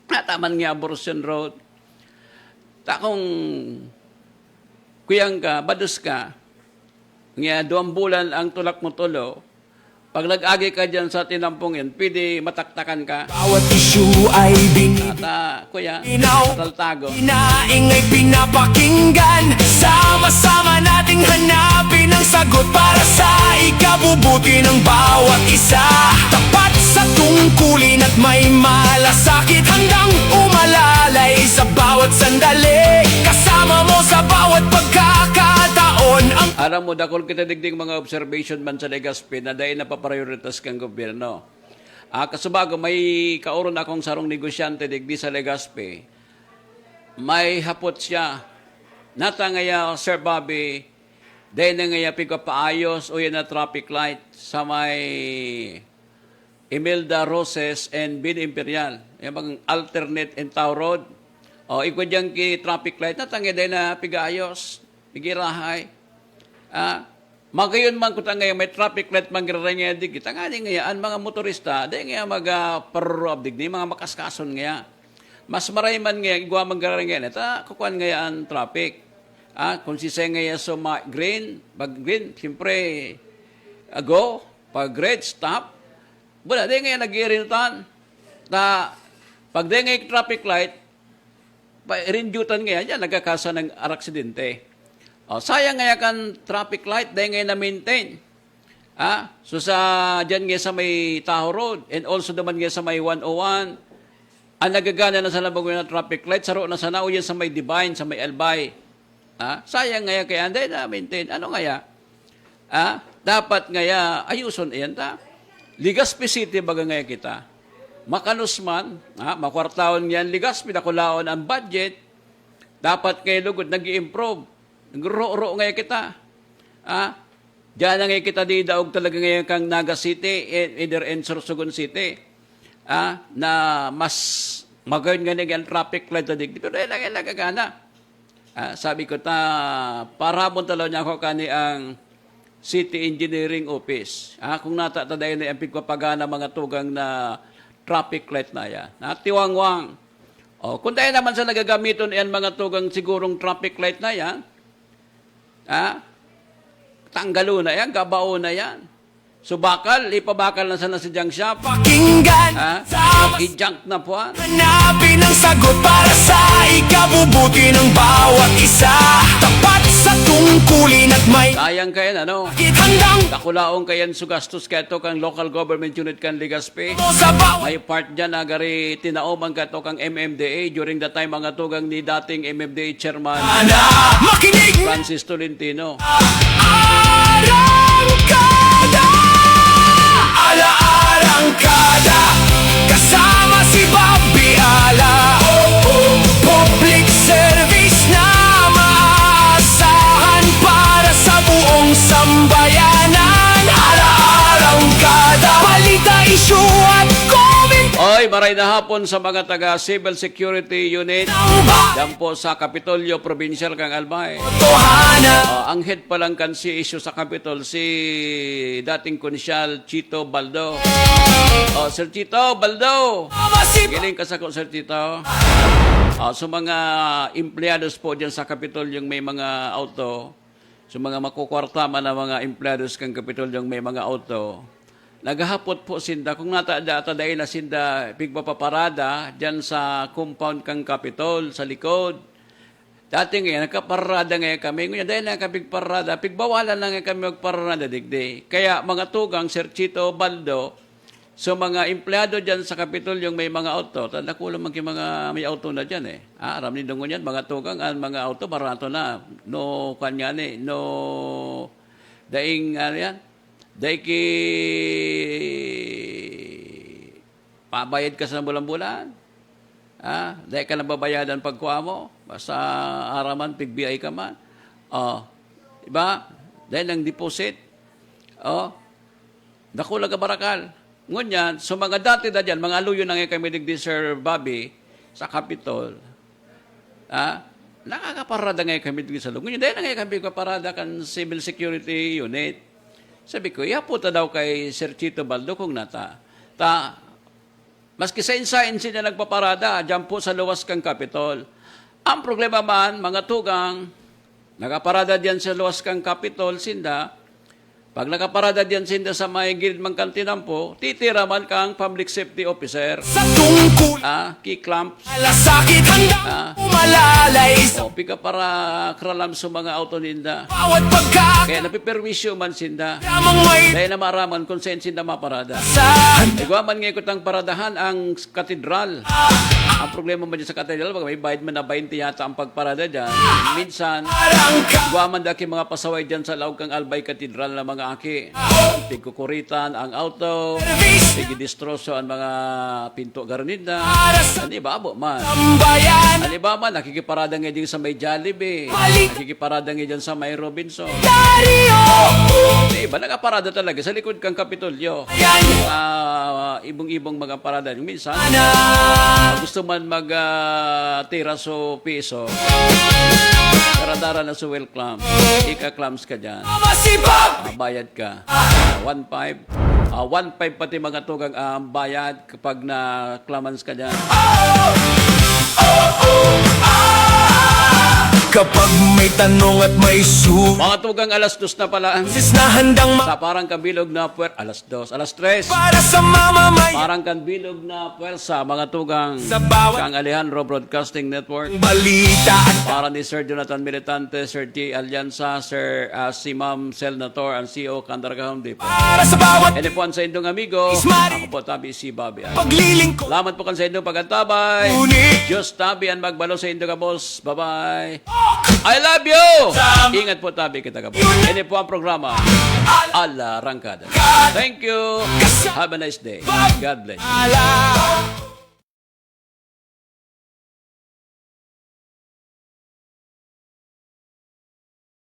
Taman nga Abortion Road. Takong kuyang ka, badus ka, nga 2 bulan ang tulak mo tulo, pag nag-agi ka dyan sa tinampong yan, pwede mataktakan ka. Bawat issue ay Kuya, Inaw. taltago. Inaingay pinapakinggan. Sama-sama nating hanapin ang sagot para sa ikabubuti ng bawat isa. Tapat sa tungkulin at may malasakit, handang umalalay sa bawat sandali. Kasama mo sa bawat pagkakataon ang Alam mo, dakol kita digdig mga observation man sa Legazpi na dahil napaprioritas kang gobyerno. Kasubago, may kauron akong sarong negosyante digdi sa Legazpi. May hapot siya. Natangaya, Sir Bobby, dahil na ngaya pigpapaayos o yan na traffic light sa may Imelda Roses and Bin Imperial. Yung mga alternate and Tao Road. O, ikaw dyan ki traffic light, natangaya dahil na pigayos, pigirahay. Magayon man ko ngayon may traffic light manggirarangya dig kita nga ngayaan mga motorista dahil nga mag-parurab dig mga makaskason nga. Mas maray man nga igwa manggirarangya neta kukuan ngayaan traffic. Kung sisay ngaya so green, pag green, siyempre go, pag red, stop. Wala, dahil nga nag-irintan. Pag dahil nga traffic light, rindutan nga yan, nagkakasa ng aksidente. Sayang nga kan traffic light dahil ngayon na-maintain. So dyan nga sa may Tahoe Road and also naman nga sa may 101, ang nagagana na sa labag na traffic light, saro na sana o yan sa may Divine, sa may Albay. Sayang nga kaya dahil na-maintain. Ano nga ya? Dapat nga ayuson yan ta. Legazpi City baga nga kita. Makanusman, makwartaon yan Legazpi, nakulaon ang budget, dapat kayo lugod nag-i-improve. Nagro-ro ngayon kita. Diyan na ngayon kita di daog talaga ngayon kang Naga City, either in Sorsogon City. Na mas magayon nga ngayon traffic light na digdi. Pero lang yung nagagana. Sabi ko parabon talaw niya ako kani ang City Engineering Office. Kung natatadayin na yung pagpapagana mga tugang na traffic light na yan. Tiwangwang. Kung tayo naman sa nagagamiton yan mga tugang sigurong traffic light na yan, tanggalo na yan, gabao na yan. So ipabakal na sana si Junk Shop. pakinggan. I-junk na po. Hanapin ang sagot para sa ikabubuti ng bawat isa. Tapat sa tungkulin at may Sayang kayan, handang Kakulaong kayan sugastos kato kang local government unit kan Legazpi. mo sa bawat May part dyan na gari tinaoman kato kang MMDA during the time mga tugang ni dating MMDA chairman makinig. Francis Tolentino. Arangkada, ala-arangkada, kasama si Bobby Ala. Public service na maaasahan para sa buong sambayanan. Ala-arangkada, balita, issue at comment. Oy, maray na hapon sa mga taga Civil Security Unit. Ang Yan po sa Kapitolyo Provincial kang Albay. batohana, Ang head pa lang kan si issue sa Capitol, si dating Konsyal Chito Baldo. Sir Chito Baldo, masip giling ka sa ko, Sir Chito. So mga empleados po dyan sa Capitol yung may mga auto, so mga makukwarta man na mga empleados kang Capitol yung may mga auto, naghahapot po sinda, kung natadayin na sinda pigpapaparada dyan sa compound kang Capitol, sa likod, Dati ngayon, nagkaparada ngayon kami. Ngayon, dahil na kami parada, pigbawalan lang ngayon kami magparada digdi. Kaya mga tugang, Sir Chito Baldo, so mga empleyado dyan sa Kapitol, yung may mga auto, tanda ko lang mga may auto na dyan eh. Aram ni dungo yan, mga tugang, ang mga auto, barato na. No, kanyan eh, no, daing, ano yan, daing pabayad ka sa bulan-bulan. Dahil ka nababayadan pagkuha mo, basta araman, pig-BI ka man. Diba? Dahil ng deposit. Nakulang ka barakal. Ngunyan, so mga dati na dyan, mga aluyo na ngayon kami digdi Sir Bobby sa Capitol. Nakakaparada ngayon kami digdi sa lugar. Ngunyan, dahil na ngayon kami kaparada kan Civil Security Unit. Sabi ko, iyaputa daw kay Sir Chito Baldo kung maski sa insain siya nagpaparada, dyan po sa luwas kang Capitol. Ang problema man, mga tugang, nakaparada diyan sa luwas kang Capitol, sinda, pag nakaparada diyan sinda sa may gilid mang kantinampo, titira man kang public safety officer. Sa tungkol Kiklamps. Alasakit handang umalalay sa Pika para kralam sa mga auto ninda. bawat pagkakalamang Kaya napiperwisyo man sinda. may Dahil na maraman kung saan sinda maparada. saan. Igwaman ngayon ko tang paradahan ang katedral. Ang problema man dyan sa katedral, pag may bayad man na 20 yata ang pagparada dyan, minsan, igwaman daki mga pasaway dyan sa laog kang Albay Katedral na mga aki. Tigkukuritan ang auto, tigidistroso ang mga pinto garnida. Ano ba, abo man? Bayan Ano ba man, nakikiparada nga dyan sa may Jollibee, nakikiparada nga dyan sa may Robinson. Dario Iba, nakaparada talaga sa likod kang Kapitolyo. Ibong-ibong mga parada. Yung minsan, gusto man mag-tira so piso, daradara na sa welcome, ika-clams ka dyan, Masipag bayad ka, 1.5. 1.5 pati mga tugang bayad kapag na-clamans ka dyan. Kapag may tanong at may Mga tugang alas 2 na pala. susis na handang Sa parang kabilog na puwer, alas 2, alas 3. para sa mamamay Parang kanbilog na puwersa, mga tugang Sa bawat kang Alejandro Broadcasting Network. balita at Para ni Sir Jonathan Militante, Sir T. Alianza, Sir si Ma'am Selnator, ang CEO Kandaragahon Dip. para sa bawat Ede po ang sa indong amigo, Ismari. ako po tabi si Bobby. paglilingkod. Salamat po kan sa indong pagkantabay. Ngunit Diyos tabi ang magbalo sa indong boss. Bye-bye. I love you! Ingat po tabi kita ka po. Ede po ang programa, Ala Rangkada. Thank you. Have a nice day. God bless. ala